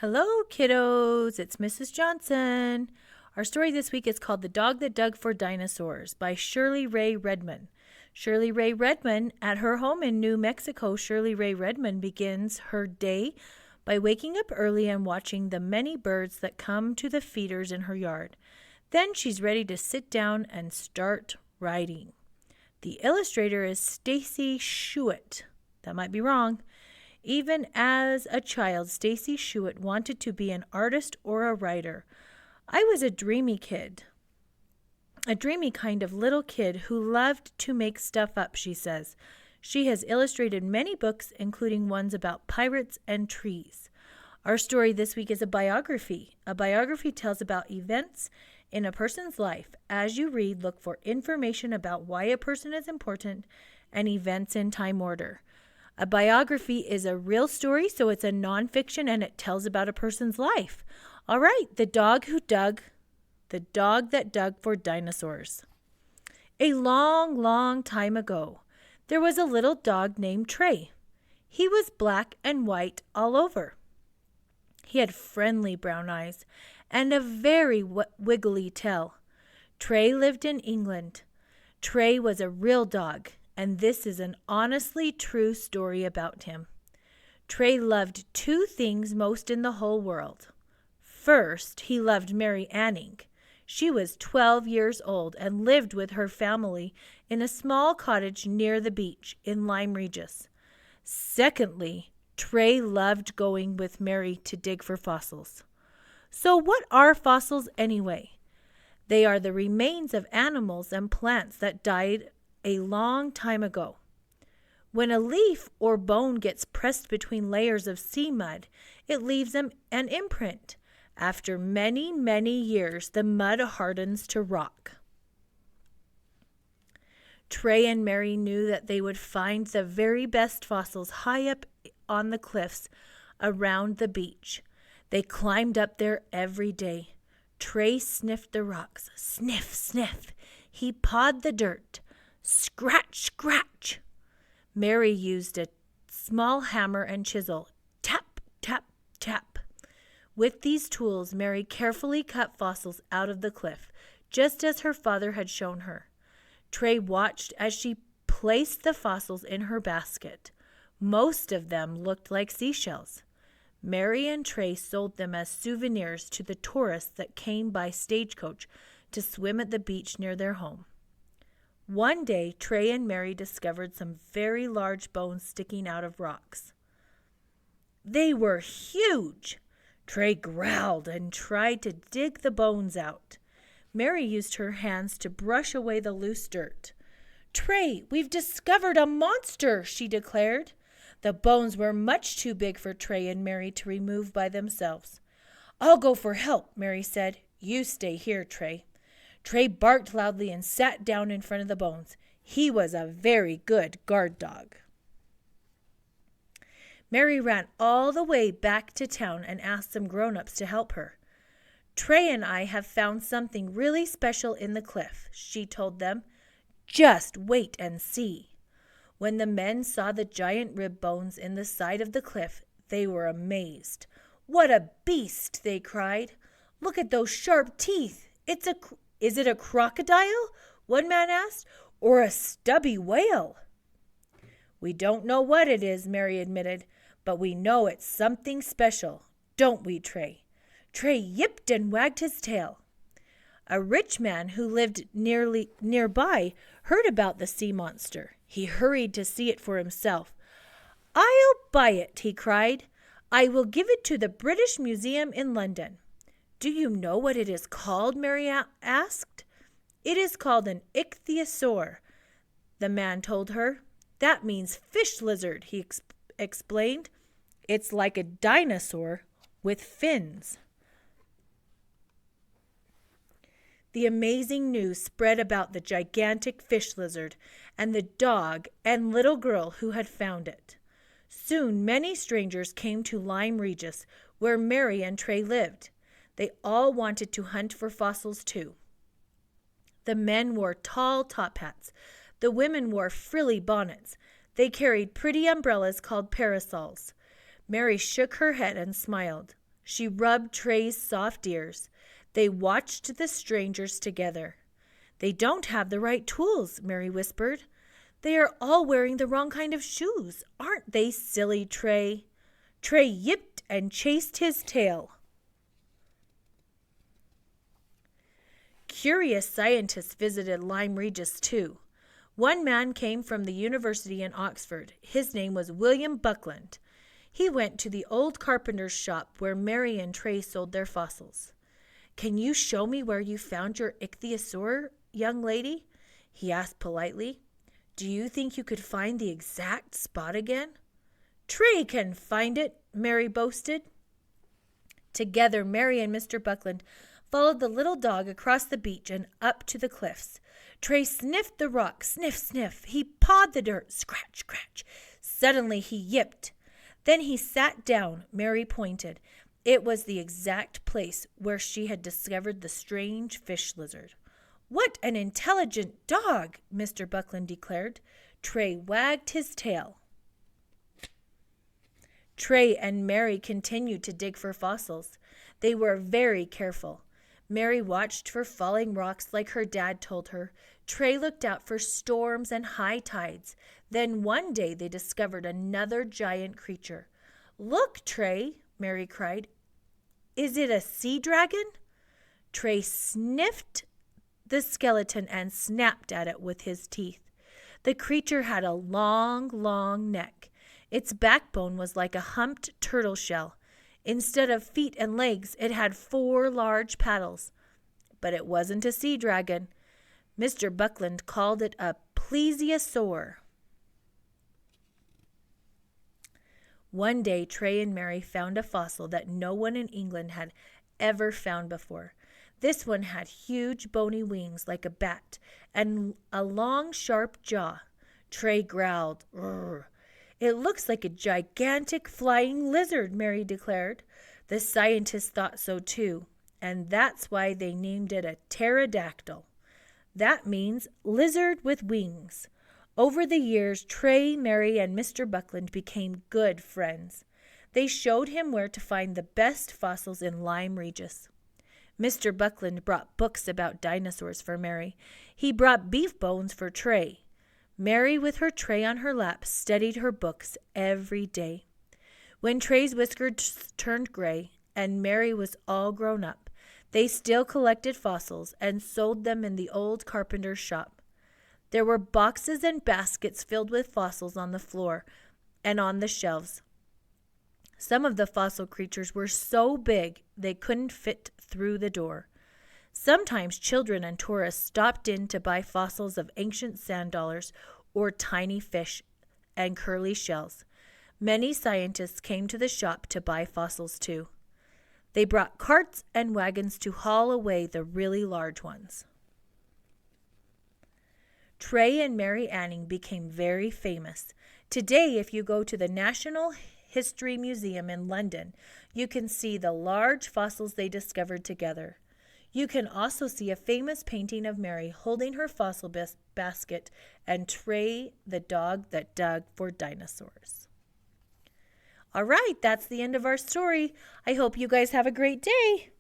Hello, kiddos. It's Mrs. Johnson. Our story this week is called The Dog That Dug for Dinosaurs by Shirley Ray Redmond. Shirley Ray Redmond, at her home in New Mexico, Shirley Ray Redmond begins her day by waking up early and watching the many birds that come to the feeders in her yard. Then she's ready to sit down and start writing. The illustrator is Stacy Schuett. That might be wrong. Even as a child, Stacy Schuett wanted to be an artist or a writer. I was a dreamy kid. A dreamy kind of little kid who loved to make stuff up, she says. She has illustrated many books, including ones about pirates and trees. Our story this week is a biography. A biography tells about events in a person's life. As you read, look for information about why a person is important and events in time order. A biography is a real story, so it's a nonfiction and it tells about a person's life. All right, the dog that dug for dinosaurs. A long, long time ago, there was a little dog named Trey. He was black and white all over. He had friendly brown eyes and a very wiggly tail. Trey lived in England. Trey was a real dog. And this is an honestly true story about him. Trey loved two things most in the whole world. First, he loved Mary Anning. She was 12 years old and lived with her family in a small cottage near the beach in Lyme Regis. Secondly, Trey loved going with Mary to dig for fossils. So what are fossils anyway? They are the remains of animals and plants that died a long time ago. When a leaf or bone gets pressed between layers of sea mud, it leaves an imprint. After many, many years, the mud hardens to rock. Trey and Mary knew that they would find the very best fossils high up on the cliffs around the beach. They climbed up there every day. Trey sniffed the rocks. Sniff, sniff. He pawed the dirt. Scratch, scratch. Mary used a small hammer and chisel. Tap, tap, tap. With these tools, Mary carefully cut fossils out of the cliff, just as her father had shown her. Trey watched as she placed the fossils in her basket. Most of them looked like seashells. Mary and Trey sold them as souvenirs to the tourists that came by stagecoach to swim at the beach near their home. One day, Trey and Mary discovered some very large bones sticking out of rocks. They were huge. Trey growled and tried to dig the bones out. Mary used her hands to brush away the loose dirt. "Trey, we've discovered a monster," she declared. The bones were much too big for Trey and Mary to remove by themselves. "I'll go for help," Mary said. "You stay here, Trey." Trey barked loudly and sat down in front of the bones. He was a very good guard dog. Mary ran all the way back to town and asked some grown-ups to help her. "Trey and I have found something really special in the cliff," she told them. "Just wait and see." When the men saw the giant rib bones in the side of the cliff, they were amazed. "What a beast!" they cried. "Look at those sharp teeth. Is it a crocodile?" one man asked. "Or a stubby whale?" "We don't know what it is," Mary admitted, "but we know it's something special. Don't we, Trey?" Trey yipped and wagged his tail. A rich man who lived nearby heard about the sea monster. He hurried to see it for himself. "I'll buy it," he cried. "I will give it to the British Museum in London." "Do you know what it is called?" Mary asked. "It is called an ichthyosaur," the man told her. "That means fish lizard," he explained. "It's like a dinosaur with fins." The amazing news spread about the gigantic fish lizard and the dog and little girl who had found it. Soon many strangers came to Lyme Regis, where Mary and Trey lived. They all wanted to hunt for fossils too. The men wore tall top hats. The women wore frilly bonnets. They carried pretty umbrellas called parasols. Mary shook her head and smiled. She rubbed Trey's soft ears. They watched the strangers together. "They don't have the right tools," Mary whispered. "They are all wearing the wrong kind of shoes. Aren't they silly, Trey?" Trey yipped and chased his tail. Curious scientists visited Lyme Regis too. One man came from the university in Oxford. His name was William Buckland. He went to the old carpenter's shop where Mary and Trey sold their fossils. "Can you show me where you found your ichthyosaur, young lady?" he asked politely. "Do you think you could find the exact spot again?" "Trey can find it," Mary boasted. Together, Mary and Mr. Buckland followed the little dog across the beach and up to the cliffs. Trey sniffed the rock, sniff, sniff. He pawed the dirt, scratch, scratch. Suddenly he yipped. Then he sat down. Mary pointed. It was the exact place where she had discovered the strange fish lizard. "What an intelligent dog," Mr. Buckland declared. Trey wagged his tail. Trey and Mary continued to dig for fossils. They were very careful. Mary watched for falling rocks like her dad told her. Trey looked out for storms and high tides. Then one day they discovered another giant creature. "Look, Trey," Mary cried. "Is it a sea dragon?" Trey sniffed the skeleton and snapped at it with his teeth. The creature had a long, long neck. Its backbone was like a humped turtle shell. Instead of feet and legs, it had 4 large paddles. But it wasn't a sea dragon. Mr. Buckland called it a plesiosaur. One day, Trey and Mary found a fossil that no one in England had ever found before. This one had huge bony wings like a bat and a long, sharp jaw. Trey growled, "Rrr." "It looks like a gigantic flying lizard," Mary declared. The scientists thought so too, and that's why they named it a pterodactyl. That means lizard with wings. Over the years, Trey, Mary, and Mr. Buckland became good friends. They showed him where to find the best fossils in Lyme Regis. Mr. Buckland brought books about dinosaurs for Mary. He brought beef bones for Trey. Mary, with her tray on her lap, studied her books every day. When Trey's whiskers turned gray and Mary was all grown up, they still collected fossils and sold them in the old carpenter's shop. There were boxes and baskets filled with fossils on the floor and on the shelves. Some of the fossil creatures were so big they couldn't fit through the door. Sometimes children and tourists stopped in to buy fossils of ancient sand dollars or tiny fish and curly shells. Many scientists came to the shop to buy fossils too. They brought carts and wagons to haul away the really large ones. Trey and Mary Anning became very famous. Today, if you go to the National History Museum in London, you can see the large fossils they discovered together. You can also see a famous painting of Mary holding her fossil basket and Trey, the dog that dug for dinosaurs. All right, that's the end of our story. I hope you guys have a great day.